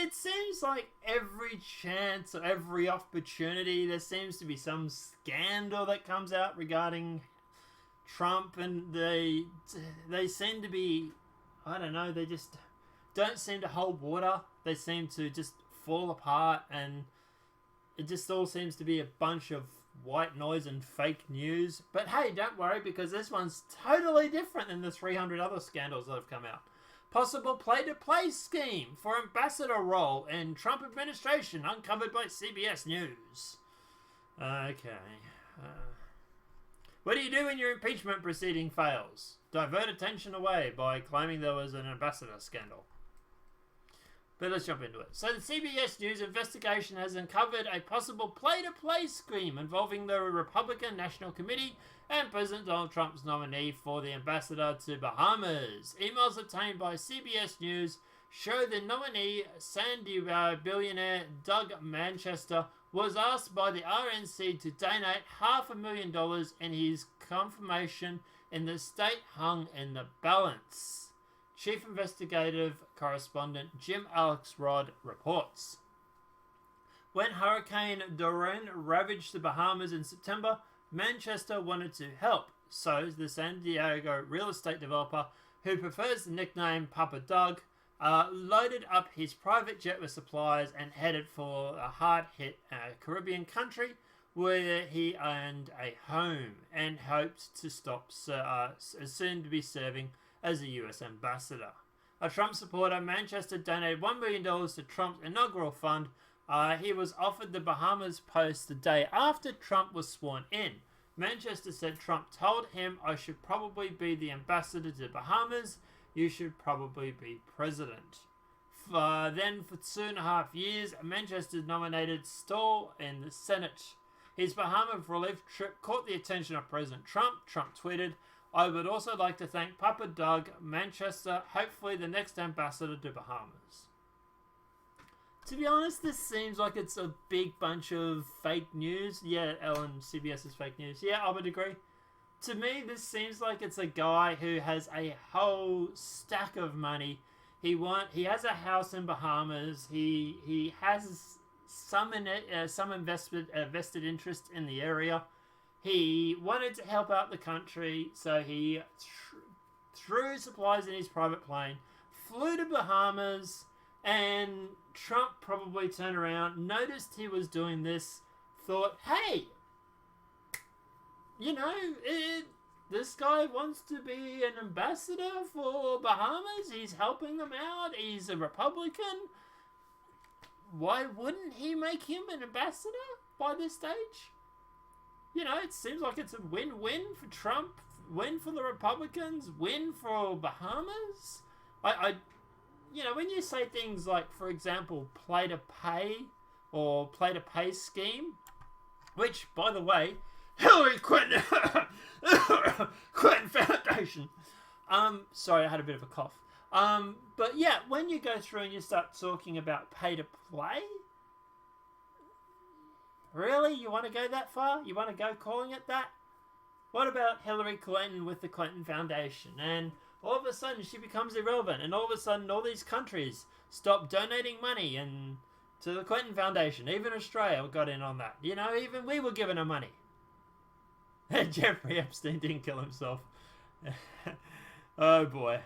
it seems like every chance or every opportunity there seems to be some scandal that comes out regarding Trump, and they seem to be, I don't know, they just don't seem to hold water. They seem to just fall apart, and it just all seems to be a bunch of white noise and fake news. But hey, don't worry, because this one's totally different than the 300 other scandals that have come out. Possible play-to-play scheme for ambassador role in Trump administration uncovered by CBS News. Okay. What do you do when your impeachment proceeding fails? Divert attention away by claiming there was an ambassador scandal. But let's jump into it. So the CBS News investigation has uncovered a possible play-to-play scheme involving the Republican National Committee and President Donald Trump's nominee for the ambassador to Bahamas. Emails obtained by CBS News show the nominee, Sandy billionaire Doug Manchester, was asked by the RNC to donate $500,000 in his confirmation in the state hung in the balance. Chief Investigative Correspondent Jim Axelrod reports. When Hurricane Dorian ravaged the Bahamas in September, Manchester wanted to help, so the San Diego real estate developer, who prefers the nickname Papa Doug, loaded up his private jet with supplies and headed for a hard-hit Caribbean country where he owned a home and hoped to stop soon to be serving as a US ambassador. A Trump supporter, Manchester donated $1 million to Trump's inaugural fund. He was offered the Bahamas post the day after Trump was sworn in. Manchester said Trump told him, "I should probably be the ambassador to Bahamas. You should probably be president." Then for 2.5 years, Manchester nominated Stoll in the Senate. His Bahama relief trip caught the attention of President Trump. Trump tweeted, "I would also like to thank Papa Doug Manchester, hopefully the next ambassador to Bahamas." To be honest, this seems like it's a big bunch of fake news. Yeah, Ellen, CBS is fake news. Yeah, I would agree. To me, this seems like it's a guy who has a whole stack of money. He has a house in Bahamas. He has some vested interest in the area. He wanted to help out the country, so he threw supplies in his private plane, flew to Bahamas, and Trump probably turned around, noticed he was doing this, thought, hey, this guy wants to be an ambassador for Bahamas. He's helping them out. He's a Republican. Why wouldn't he make him an ambassador by this stage? It seems like it's a win-win for Trump, win for the Republicans, win for Bahamas. When you say things like, for example, play-to-pay or play-to-pay scheme, which, by the way, Hillary Clinton Foundation. Sorry, I had a bit of a cough. But yeah, when you go through and you start talking about pay-to-play, really? You want to go that far? You want to go calling it that? What about Hillary Clinton with the Clinton Foundation? And all of a sudden she becomes irrelevant, and all of a sudden all these countries stop donating money and to the Clinton Foundation. Even Australia got in on that. Even we were giving her money. And Jeffrey Epstein didn't kill himself. Oh boy.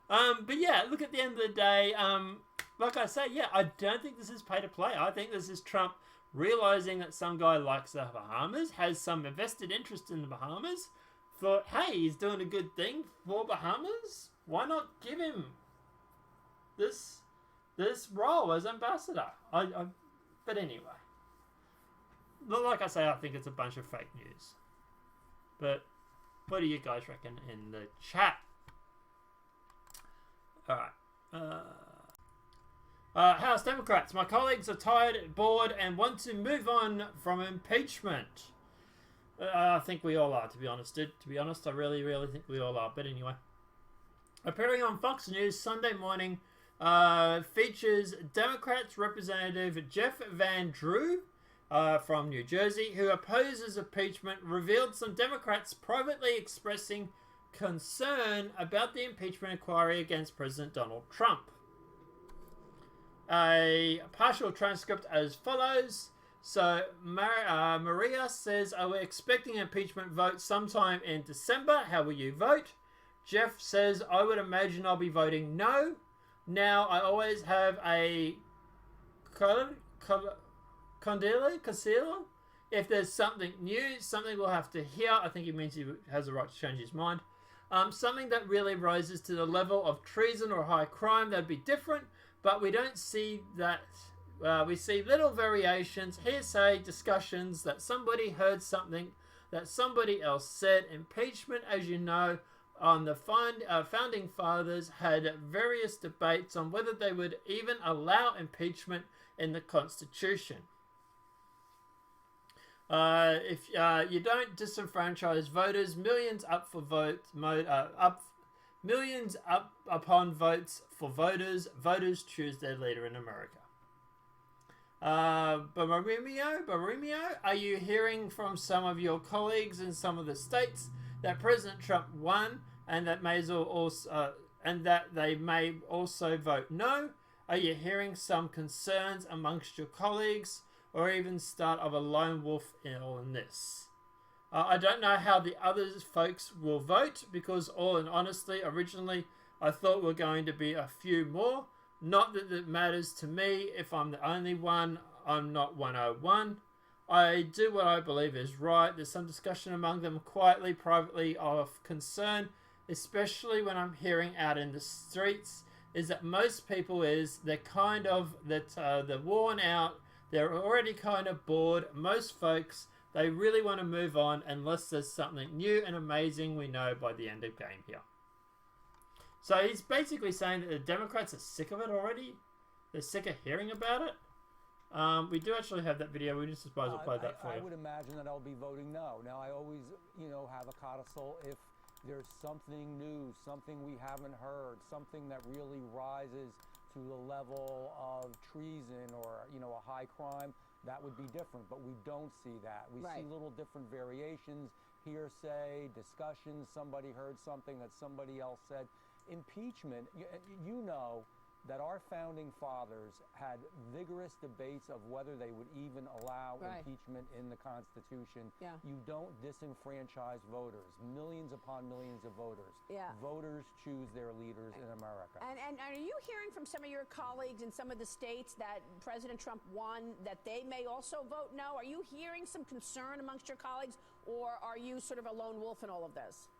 But yeah, look, at the end of the day, like I say, yeah, I don't think this is pay to play. I think this is Trump realizing that some guy likes the Bahamas, has some invested interest in the Bahamas, thought, hey, he's doing a good thing for Bahamas. Why not give him this role as ambassador? But anyway, like I say, I think it's a bunch of fake news. But what do you guys reckon in the chat? Alright. House Democrats, my colleagues are tired, bored, and want to move on from impeachment. I think we all are, to be honest. I really, really think we all are. But anyway. Appearing on Fox News Sunday morning features Democrats Representative Jeff Van Drew from New Jersey, who opposes impeachment, revealed some Democrats privately expressing concern about the impeachment inquiry against President Donald Trump. a partial transcript as follows. So Maria says, are we expecting impeachment vote sometime in December? How will you vote? Jeff says, I would imagine I'll be voting no. Now, I always have a concealer. If there's something new, something we'll have to hear. I think he means he has the right to change his mind. Something that really rises to the level of treason or high crime, that'd be different. But we don't see that. We see little variations, hearsay, discussions that somebody heard something that somebody else said. Impeachment, as you know, on the founding fathers had various debates on whether they would even allow impeachment in the Constitution. If you don't disenfranchise voters, millions up upon votes for voters. Voters choose their leader in America. Barimio, are you hearing from some of your colleagues in some of the states that President Trump won and that they may also vote no? Are you hearing some concerns amongst your colleagues, or even start of a lone wolf in this? I don't know how the other folks will vote, because all in honesty, originally I thought we're going to be a few more. Not that it matters to me if I'm the only one. I'm not 101. I do what I believe is right. There's some discussion among them quietly, privately of concern, especially when I'm hearing out in the streets, is that most people they're kind of, they're worn out. They're already kind of bored. Most folks, they really want to move on unless there's something new and amazing we know by the end of game here. So he's basically saying that the Democrats are sick of it already. They're sick of hearing about it. We do actually have that video. We just suppose we'll play that for you. I would imagine that I'll be voting no. Now, I always, have a codicil if there's something new, something we haven't heard, something that really rises to the level of treason or, a high crime, that would be different. But we don't see that. We see little different variations, hearsay, discussions. Somebody heard something that somebody else said. Impeachment, you know that our founding fathers had vigorous debates of whether they would even allow impeachment in the Constitution. Yeah. You don't disenfranchise voters, millions upon millions of voters. Yeah. Voters choose their leaders in America. And are you hearing from some of your colleagues in some of the states that President Trump won, that they may also vote no? Are you hearing some concern amongst your colleagues, or are you sort of a lone wolf in all of this?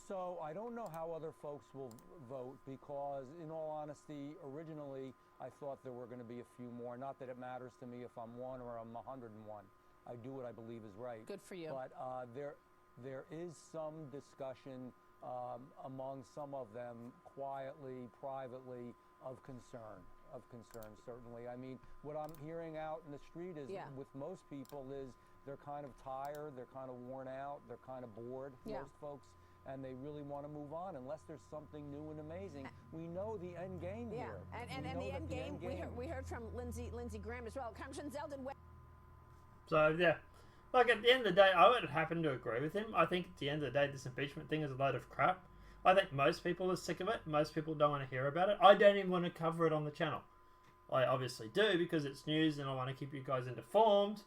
So I don't know how other folks will vote, because in all honesty, originally I thought there were going to be a few more. Not that it matters to me if I'm 1 or I'm 101. I do what I believe is right. Good for you. But there is some discussion among some of them, quietly, privately, of concern, certainly. I mean, what I'm hearing out in the street is, with most people, is they're kind of tired, they're kind of worn out, they're kind of bored, most folks. And they really want to move on unless there's something new and amazing. We know the end game here. And the end game, we heard from Lindsey Graham as well. Congressman Zeldin. So, yeah. Like, at the end of the day, I would happen to agree with him. I think at the end of the day, this impeachment thing is a load of crap. I think most people are sick of it. Most people don't want to hear about it. I don't even want to cover it on the channel. I obviously do, because it's news and I want to keep you guys informed.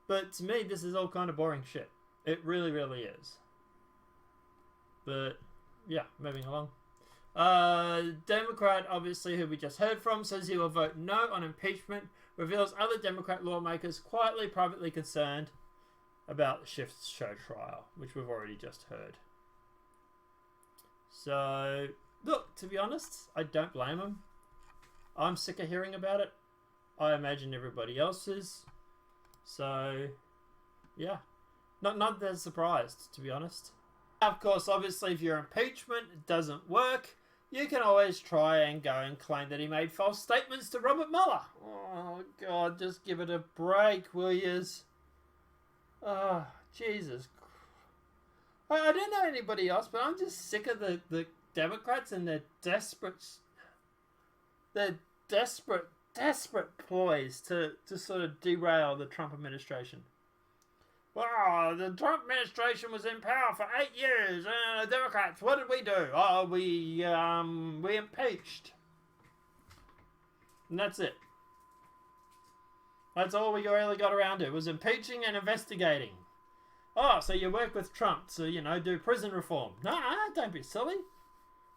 But to me, this is all kind of boring shit. It really, really is. But, yeah, moving along. Democrat, obviously, who we just heard from, says he will vote no on impeachment, reveals other Democrat lawmakers quietly, privately concerned about Schiff's show trial, which we've already just heard. So, look, to be honest, I don't blame him. I'm sick of hearing about it. I imagine everybody else is. So, yeah. Not that surprised, to be honest. Of course, obviously, if your impeachment doesn't work, you can always try and go and claim that he made false statements to Robert Mueller. Oh, God, just give it a break, will yous? Oh, Jesus. I don't know anybody else, but I'm just sick of the Democrats and their desperate ploys to sort of derail the Trump administration. Well, the Trump administration was in power for 8 years. The Democrats, what did we do? Oh, we impeached. And that's it. That's all we really got around to, was impeaching and investigating. Oh, so you work with Trump to, do prison reform. Nah, don't be silly.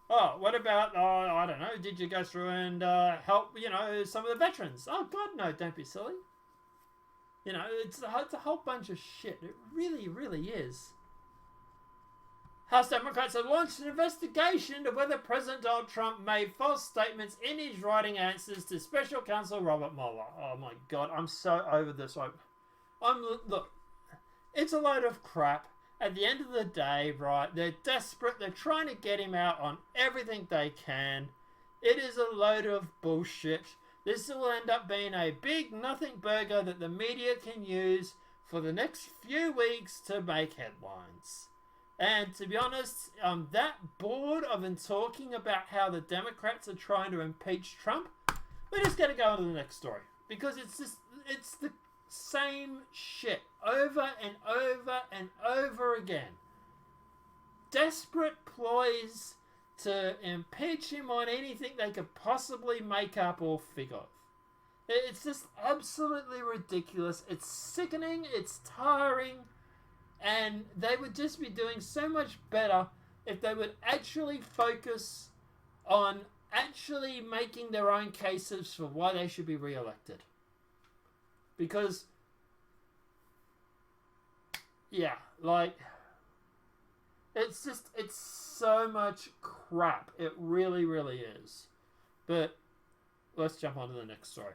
Oh, what about, I don't know, did you go through and help, some of the veterans? Oh, God, no, don't be silly. It's a whole bunch of shit. It really, really is. House Democrats have launched an investigation into whether President Donald Trump made false statements in his writing answers to Special Counsel Robert Mueller. Oh, my God, I'm so over this. Look, it's a load of crap. At the end of the day, right, they're desperate. They're trying to get him out on everything they can. It is a load of bullshit. This will end up being a big nothing burger that the media can use for the next few weeks to make headlines. And to be honest, I'm that bored of talking about how the Democrats are trying to impeach Trump. We're just going to go on to the next story. Because it's the same shit over and over and over again. Desperate ploys to impeach him on anything they could possibly make up or figure. It's just absolutely ridiculous. It's sickening. It's tiring. And they would just be doing so much better if they would actually focus on actually making their own cases for why they should be re-elected. Because, yeah, it's so much crap. It really, really is. But let's jump on to the next story.